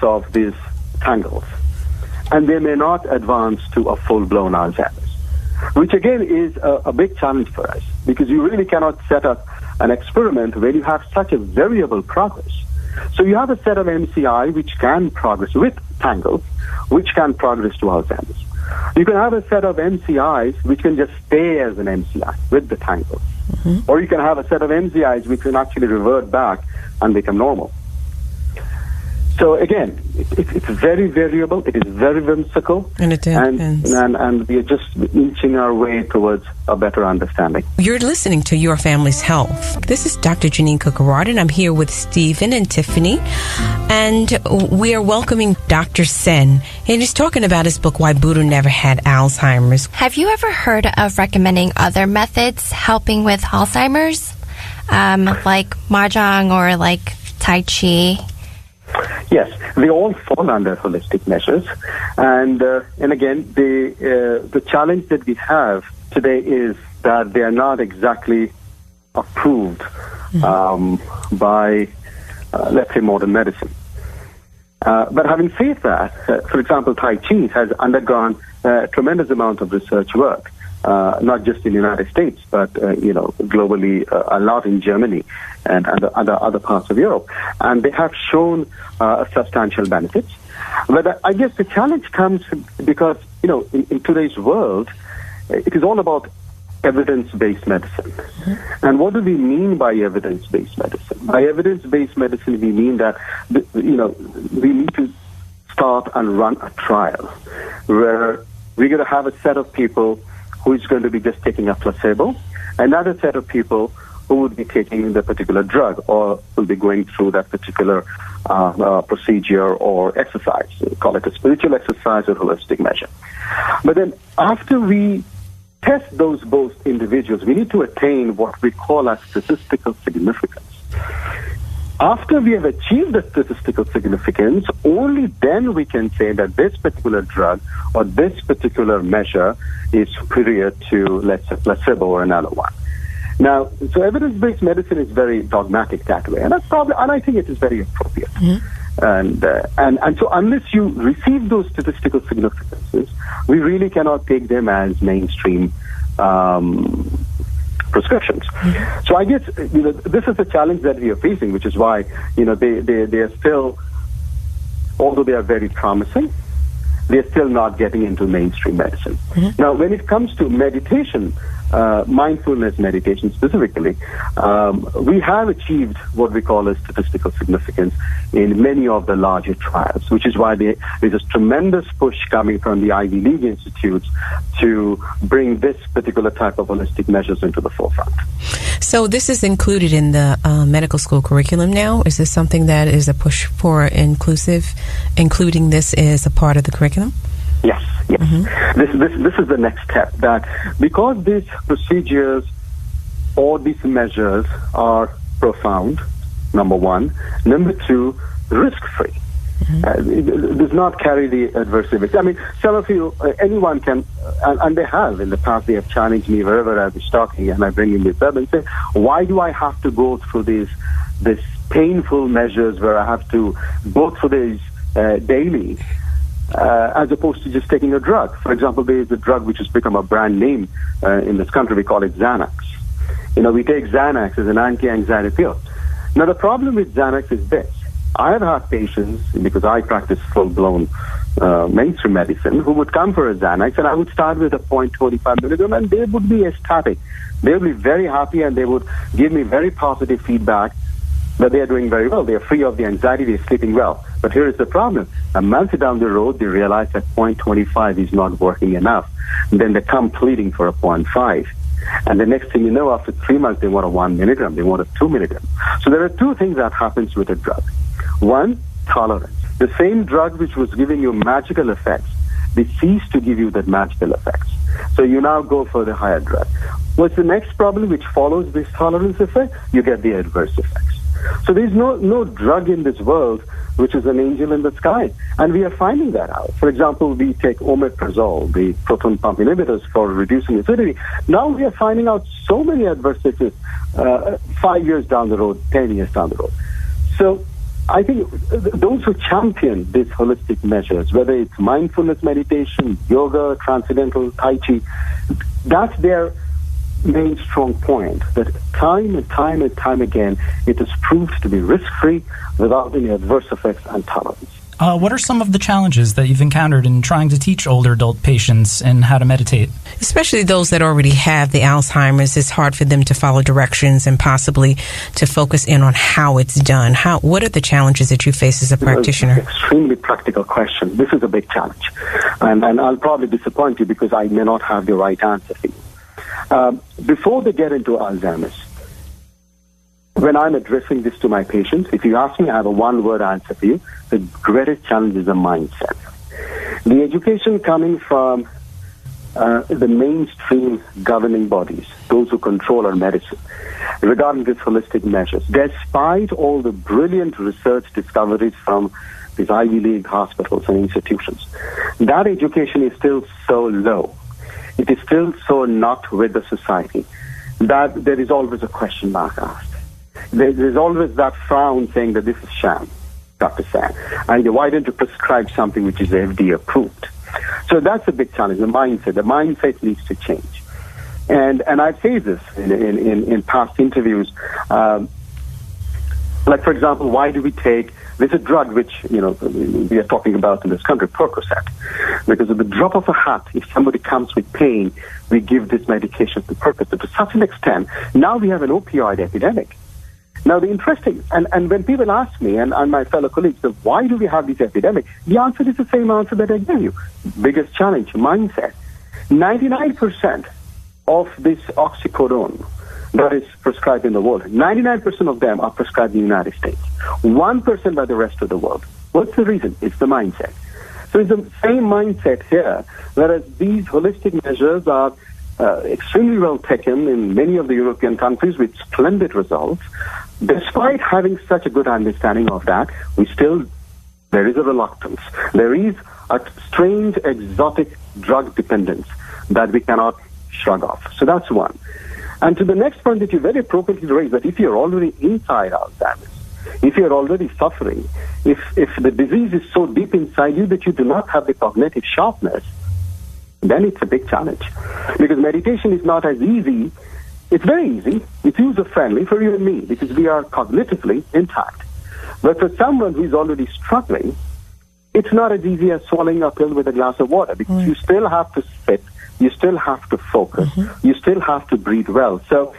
of these tangles, and they may not advance to a full-blown Alzheimer's, which again is a big challenge for us, because you really cannot set up an experiment where you have such a variable progress. So you have a set of MCI which can progress with tangles, which can progress to Alzheimer's. You can have a set of MCIs which can just stay as an MCI with the tangles. Or you can have a set of MCIs which can actually revert back and become normal. So again, it's very variable, it is very whimsical, and it depends. And we are just inching our way towards a better understanding. You're listening to Your Family's Health. This is Dr. Jeanine Cook-Garard, and I'm here with Stephen and Tiffany, and we are welcoming Dr. Sen, and he's talking about his book, Why Buddha Never Had Alzheimer's. Have you ever heard of recommending other methods helping with Alzheimer's, like Mahjong or like Tai Chi? Yes, they all fall under holistic measures, and again, the challenge that we have today is that they are not exactly approved by, let's say, modern medicine. But having said that, for example, Tai Chi has undergone a tremendous amount of research work, not just in the United States, but globally, a lot in Germany and other parts of Europe, and they have shown substantial benefits. But I guess the challenge comes because in today's world, it is all about evidence-based medicine. And what do we mean by evidence-based medicine? By evidence-based medicine, we mean that we need to start and run a trial where we're going to have a set of people who is going to be just taking a placebo, another set of people who would be taking the particular drug or will be going through that particular procedure or exercise. We call it a spiritual exercise or holistic measure. But then after we test those both individuals, we need to attain what we call as statistical significance. After we have achieved the statistical significance, only then we can say that this particular drug or this particular measure is superior to, let's say, placebo or another one. Now, so evidence-based medicine is very dogmatic that way, and I think it is very appropriate. And so unless you receive those statistical significances, we really cannot take them as mainstream prescriptions. So I guess this is the challenge that we are facing, which is why they are still, although they are very promising, they're still not getting into mainstream medicine. Now, when it comes to meditation, mindfulness meditation specifically, we have achieved what we call a statistical significance in many of the larger trials, which is why there's a tremendous push coming from the Ivy League institutes to bring this particular type of holistic measures into the forefront. So this is included in the medical school curriculum now? Is this something that is a push for including this as a part of the curriculum? Yes. This is the next step, that because these procedures or these measures are profound, number one. Number two, risk-free. It does not carry the adverse effects. I mean, some of you, anyone can, and they have in the past, they have challenged me wherever I was talking, and I bring in this up and say, why do I have to go through these painful measures where I have to go through these daily, as opposed to just taking a drug? For example, there is a drug which has become a brand name in this country. We call it Xanax. We take Xanax as an anti-anxiety pill. Now, the problem with Xanax is this. I have had patients, because I practice full-blown mainstream medicine, who would come for a Xanax, and I would start with a 0.25 milligram, and they would be ecstatic. They would be very happy, and they would give me very positive feedback that they are doing very well. They are free of the anxiety. They are sleeping well. But here is the problem. A month down the road, they realize that 0.25 is not working enough. And then they come pleading for a 0.5. And the next thing you know, after 3 months, they want a 1 milligram. They want a 2 milligram. So there are two things that happens with a drug. One, tolerance. The same drug which was giving you magical effects, they cease to give you that magical effects. So you now go for the higher drug. What's the next problem which follows this tolerance effect? You get the adverse effects. So there's no drug in this world which is an angel in the sky. And we are finding that out. For example, we take omeprazole, the proton pump inhibitors for reducing acidity. Now we are finding out so many adverse effects 5 years down the road, 10 years down the road. So I think those who champion these holistic measures, whether it's mindfulness meditation, yoga, transcendental, tai chi, that's their main strong point, that time and time and time again, it is proved to be risk-free without any adverse effects and tolerance. What are some of the challenges that you've encountered in trying to teach older adult patients and how to meditate? Especially those that already have the Alzheimer's, it's hard for them to follow directions and possibly to focus in on how it's done. What are the challenges that you face as a practitioner? It's an extremely practical question. This is a big challenge. And I'll probably disappoint you because I may not have the right answer for you. Before they get into Alzheimer's, when I'm addressing this to my patients, if you ask me, I have a one-word answer for you. The greatest challenge is the mindset. The education coming from the mainstream governing bodies, those who control our medicine, regarding these holistic measures, despite all the brilliant research discoveries from these Ivy League hospitals and institutions, that education is still so low. It is still so not with the society that there is always a question mark asked. There's always that frown saying that this is sham, Dr. Sen. And why don't you prescribe something which is FDA approved? So that's a big challenge, the mindset. The mindset needs to change. And I've said this in past interviews. Like, for example, why do we take, there's a drug which, we are talking about in this country, Percocet. Because of the drop of a hat, if somebody comes with pain, we give this medication to Percocet. To such an extent, now we have an opioid epidemic. Now, the interesting, and when people ask me, and my fellow colleagues, why do we have this epidemic? The answer is the same answer that I gave you. Biggest challenge, mindset. 99% of this oxycodone that is prescribed in the world, 99% of them are prescribed in the United States. 1% by the rest of the world. What's the reason? It's the mindset. So it's the same mindset here, whereas these holistic measures are extremely well taken in many of the European countries with splendid results. Despite having such a good understanding of that, there is a reluctance. There is a strange, exotic drug dependence that we cannot shrug off. So that's one. And to the next point that you very appropriately raised, that if you're already inside Alzheimer's, if you're already suffering, if the disease is so deep inside you that you do not have the cognitive sharpness, then it's a big challenge. Because meditation is not as easy. It's very easy. It's user-friendly for you and me because we are cognitively intact. But for someone who is already struggling, it's not as easy as swallowing a pill with a glass of water because you still have to sit, you still have to focus, you still have to breathe well. So,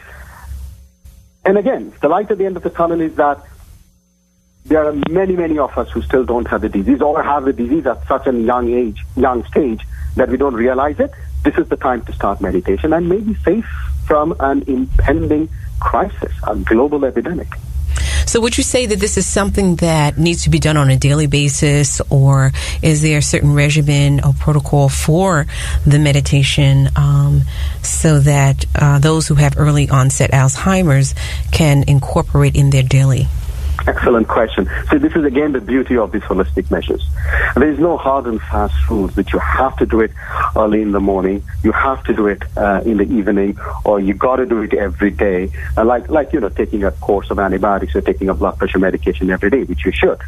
and again, the light at the end of the tunnel is that there are many, many of us who still don't have the disease or have the disease at such a young stage that we don't realize it. This is the time to start meditation and maybe safe from an impending crisis, a global epidemic. So would you say that this is something that needs to be done on a daily basis, or is there a certain regimen or protocol for the meditation so that those who have early onset Alzheimer's can incorporate in their daily? Excellent question. So this is again the beauty of these holistic measures. There is no hard and fast rules that you have to do it early in the morning, you have to do it in the evening, or you got to do it every day. Like taking a course of antibiotics or taking a blood pressure medication every day, which you should.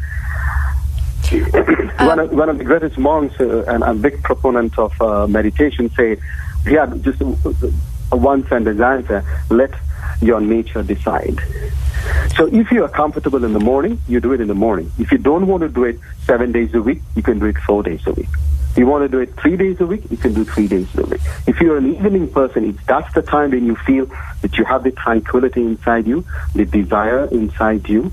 One of the greatest monks and a big proponent of meditation said, just a one-sentence answer: let your nature decide. So if you are comfortable in the morning, you do it in the morning. If you don't want to do it 7 days a week, you can do it 4 days a week. If you want to do it 3 days a week, you can do 3 days a week. If you're an evening person, that's the time when you feel that you have the tranquility inside you, the desire inside you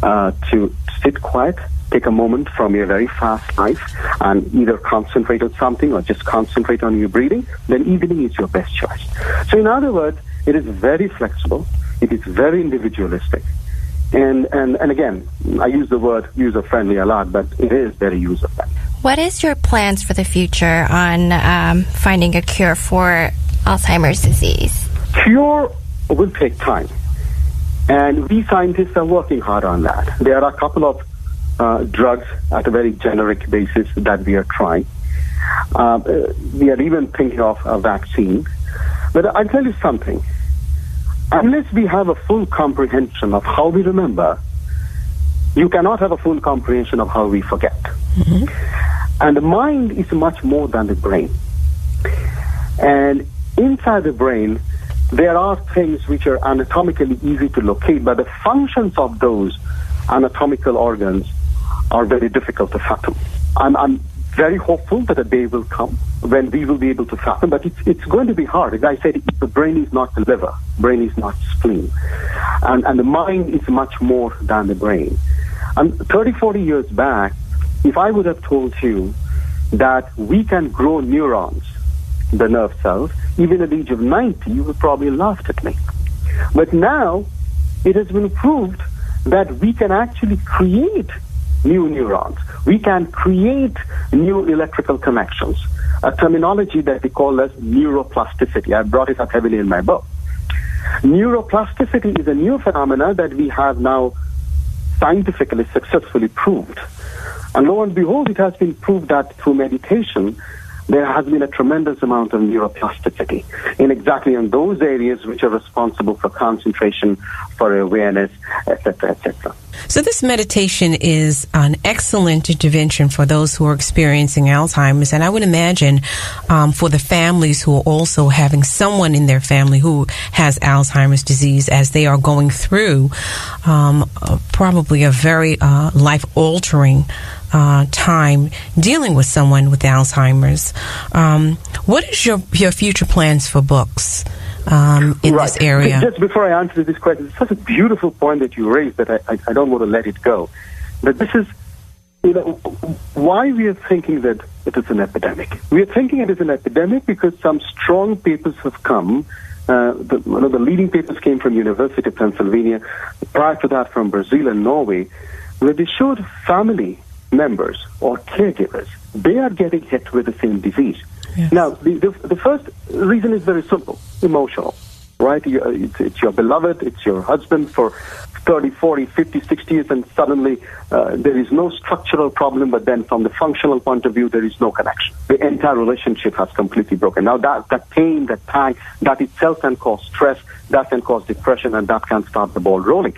to sit quiet, take a moment from your very fast life and either concentrate on something or just concentrate on your breathing, then evening is your best choice. So in other words, it is very flexible. It is very individualistic. And again, I use the word user-friendly a lot, but it is very user-friendly. What is your plans for the future on finding a cure for Alzheimer's disease? Cure will take time. And we scientists are working hard on that. There are a couple of drugs at a very generic basis that we are trying. We are even thinking of a vaccine. But I'll tell you something. Unless we have a full comprehension of how we remember, you cannot have a full comprehension of how we forget. And the mind is much more than the brain. And inside the brain, there are things which are anatomically easy to locate, but the functions of those anatomical organs are very difficult to fathom. I'm very hopeful that a day will come when we will be able to fathom, but it's going to be hard. As I said, the brain is not the liver, brain is not spleen. And the mind is much more than the brain. And 30, 40 years back, if I would have told you that we can grow neurons, the nerve cells, even at the age of 90, you would probably laugh at me. But now, it has been proved that we can actually create new neurons. We can create new electrical connections, a terminology that we call as neuroplasticity. I brought it up heavily in my book. Neuroplasticity is a new phenomenon that we have now scientifically successfully proved. And lo and behold, it has been proved that through meditation, there has been a tremendous amount of neuroplasticity in exactly in those areas which are responsible for concentration, for awareness, etc., etc. So this meditation is an excellent intervention for those who are experiencing Alzheimer's, and I would imagine for the families who are also having someone in their family who has Alzheimer's disease as they are going through probably a very life-altering time dealing with someone with Alzheimer's. What is your future plans for books in this area? Just before I answer this question, it's such a beautiful point that you raised that I don't want to let it go. But this is, why we are thinking that it is an epidemic. We are thinking it is an epidemic because some strong papers have come. One of the leading papers came from University of Pennsylvania, prior to that from Brazil and Norway, where they showed family members or caregivers, they are getting hit with the same disease. Yes. Now, the first reason is very simple, emotional, right? It's your beloved, it's your husband for 30, 40, 50, 60 years, and suddenly there is no structural problem, but then from the functional point of view, there is no connection. The entire relationship has completely broken. Now, that pain, that pang, that itself can cause stress, that can cause depression, and that can start the ball rolling.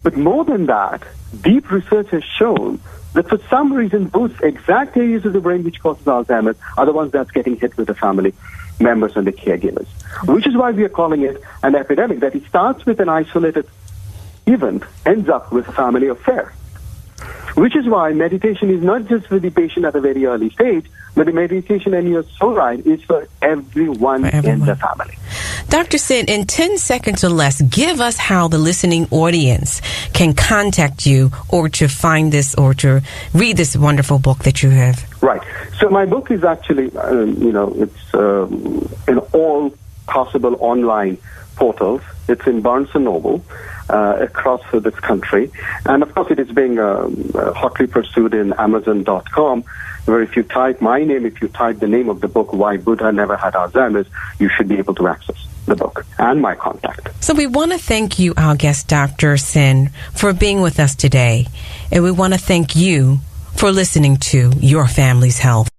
But more than that, deep research has shown that for some reason, those exact areas of the brain which causes Alzheimer's are the ones that's getting hit with the family members and the caregivers, which is why we are calling it an epidemic, that it starts with an isolated event, ends up with a family affair. Which is why meditation is not just for the patient at a very early stage, but the meditation, and you're so right, is for everyone in the family. Dr. Sen, in 10 seconds or less, give us how the listening audience can contact you or to find this or to read this wonderful book that you have. Right. So my book is actually, it's in all possible online portals. It's in Barnes & Noble across this country. And, of course, it is being hotly pursued in Amazon.com, where if you type my name, if you type the name of the book, Why Buddha Never Had Alzheimer's, you should be able to access the book and my contact. So we want to thank you, our guest, Dr. Sen, for being with us today. And we want to thank you for listening to Your Family's Health.